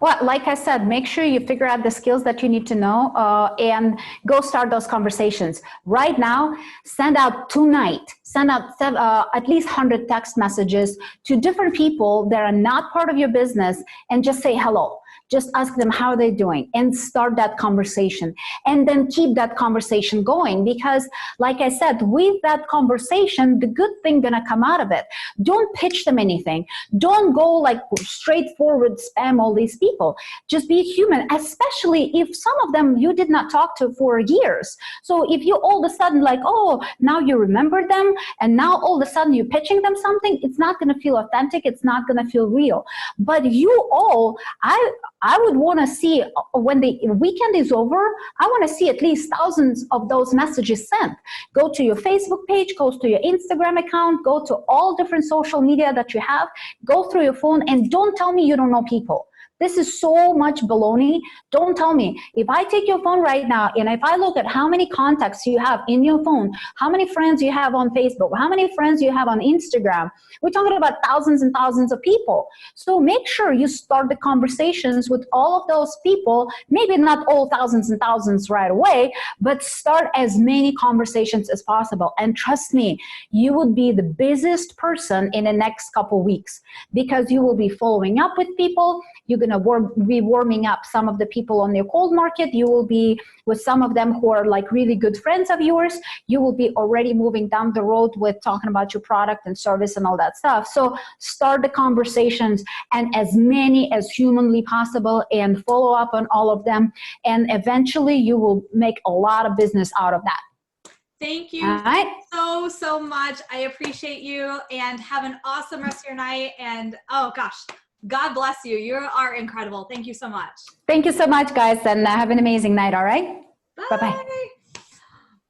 Well, like I said, make sure you figure out the skills that you need to know and go start those conversations. Right now, send out at least 100 text messages to different people that are not part of your business and just say hello. Just ask them how they're doing and start that conversation, and then keep that conversation going, because like I said, with that conversation, the good thing gonna come out of it. Don't pitch them anything. Don't go like straightforward spam all these people. Just be human, especially if some of them you did not talk to for years. So if you all of a sudden like, oh, now you remember them and now all of a sudden you're pitching them something, it's not gonna feel authentic. It's not gonna feel real. But you all, I would want to see when the weekend is over, I want to see at least thousands of those messages sent. Go to your Facebook page, go to your Instagram account, go to all different social media that you have, go through your phone, and don't tell me you don't know people. This is so much baloney. Don't tell me. If I take your phone right now and if I look at how many contacts you have in your phone, how many friends you have on Facebook, how many friends you have on Instagram, we're talking about thousands and thousands of people. So make sure you start the conversations with all of those people, maybe not all thousands and thousands right away, but start as many conversations as possible. And trust me, you would be the busiest person in the next couple weeks because you will be following up with people. You're going to be warming up some of the people on your cold market. You will be with some of them who are like really good friends of yours. You will be already moving down the road with talking about your product and service and all that stuff. So start the conversations, and as many as humanly possible, and follow up on all of them. And eventually you will make a lot of business out of that. Thank you so much. I appreciate you, and have an awesome rest of your night. And oh gosh, God bless you. You are incredible. Thank you so much. Thank you so much, guys, and have an amazing night, all right? Bye. Bye-bye.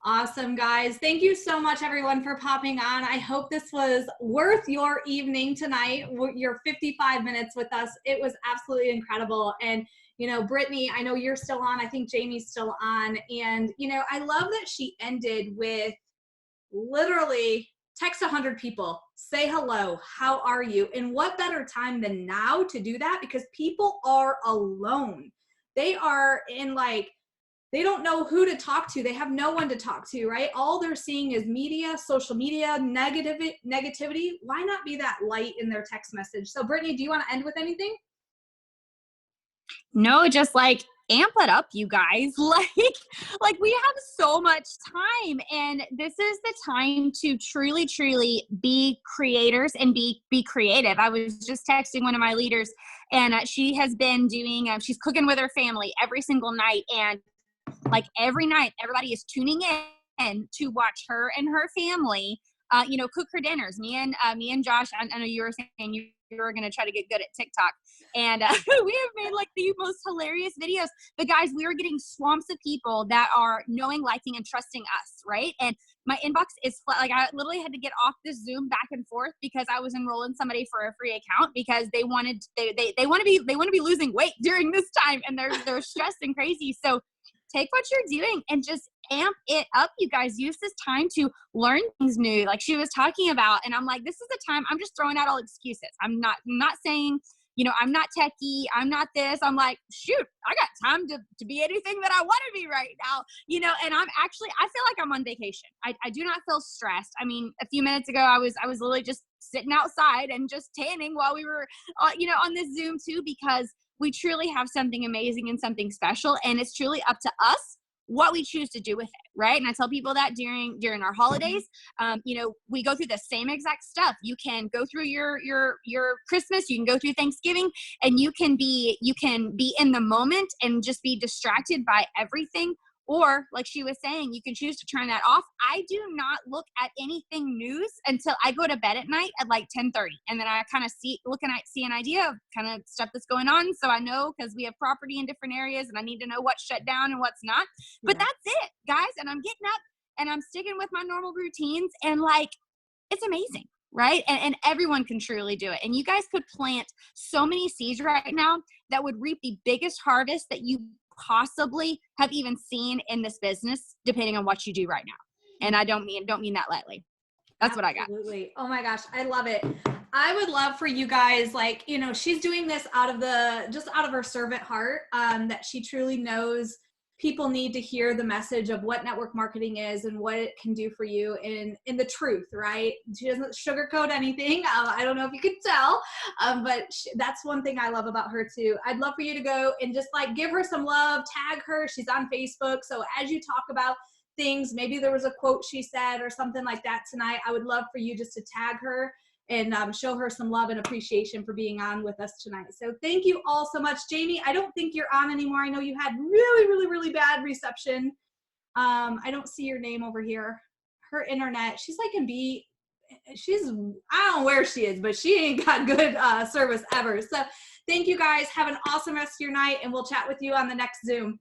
Awesome, guys. Thank you so much, everyone, for popping on. I hope this was worth your evening tonight, your 55 minutes with us. It was absolutely incredible. And you know, Brittany, I know you're still on. I think Jamie's still on. And, you know, I love that she ended with literally text 100 people, say hello, how are you? And what better time than now to do that? Because people are alone. They are in like, they don't know who to talk to. They have no one to talk to, right? All they're seeing is media, social media, negativity. Why not be that light in their text message? So Brittany, do you want to end with anything? No, just like amp it up, you guys. Like we have so much time, and this is the time to truly be creators and be creative. I was just texting one of my leaders, and she has been doing she's cooking with her family every single night, and like every night everybody is tuning in to watch her and her family you know, cook her dinners. Me and Josh, I know you were saying you were going to try to get good at TikTok, and we have made like the most hilarious videos. But guys, we are getting swamps of people that are knowing, liking, and trusting us, right? And my inbox is flat. Like I literally had to get off this Zoom back and forth because I was enrolling somebody for a free account because they want to be losing weight during this time, and they're stressed and crazy. So take what you're doing and just amp it up, you guys. Use this time to learn things new, like she was talking about. And I'm like, this is the time. I'm just throwing out all excuses. I'm not saying, you know, I'm not techie, I'm not this. I'm like, shoot, I got time to be anything that I want to be right now, you know. And I feel like I'm on vacation. I do not feel stressed. I mean, a few minutes ago, I was literally just sitting outside and just tanning while we were, you know, on this Zoom too, because we truly have something amazing and something special, and it's truly up to us what we choose to do with it, right? And I tell people that during our holidays, you know, we go through the same exact stuff. You can go through your Christmas, you can go through Thanksgiving, and you can be in the moment and just be distracted by everything. Or like she was saying, you can choose to turn that off. I do not look at anything news until I go to bed at night at like 10:30. And then I kind of see an idea of kind of stuff that's going on. So I know, because we have property in different areas and I need to know what's shut down and what's not. But that's it, guys. And I'm getting up and I'm sticking with my normal routines, and like, it's amazing. Right. And everyone can truly do it. And you guys could plant so many seeds right now that would reap the biggest harvest that you possibly have even seen in this business, depending on what you do right now. And I don't mean that lightly. That's what I got. Absolutely. Oh my gosh, I love it. I would love for you guys, like, you know, she's doing this out of her servant heart, that she truly knows people need to hear the message of what network marketing is and what it can do for you in the truth, right? She doesn't sugarcoat anything. I don't know if you could tell, but that's one thing I love about her too. I'd love for you to go and just like give her some love, tag her. She's on Facebook. So as you talk about things, maybe there was a quote she said or something like that tonight, I would love for you just to tag her and show her some love and appreciation for being on with us tonight. So thank you all so much. Jamie, I don't think you're on anymore. I know you had really bad reception. I don't see your name over here. Her internet, she's like I don't know where she is, but she ain't got good service ever. So thank you guys. Have an awesome rest of your night, and we'll chat with you on the next Zoom.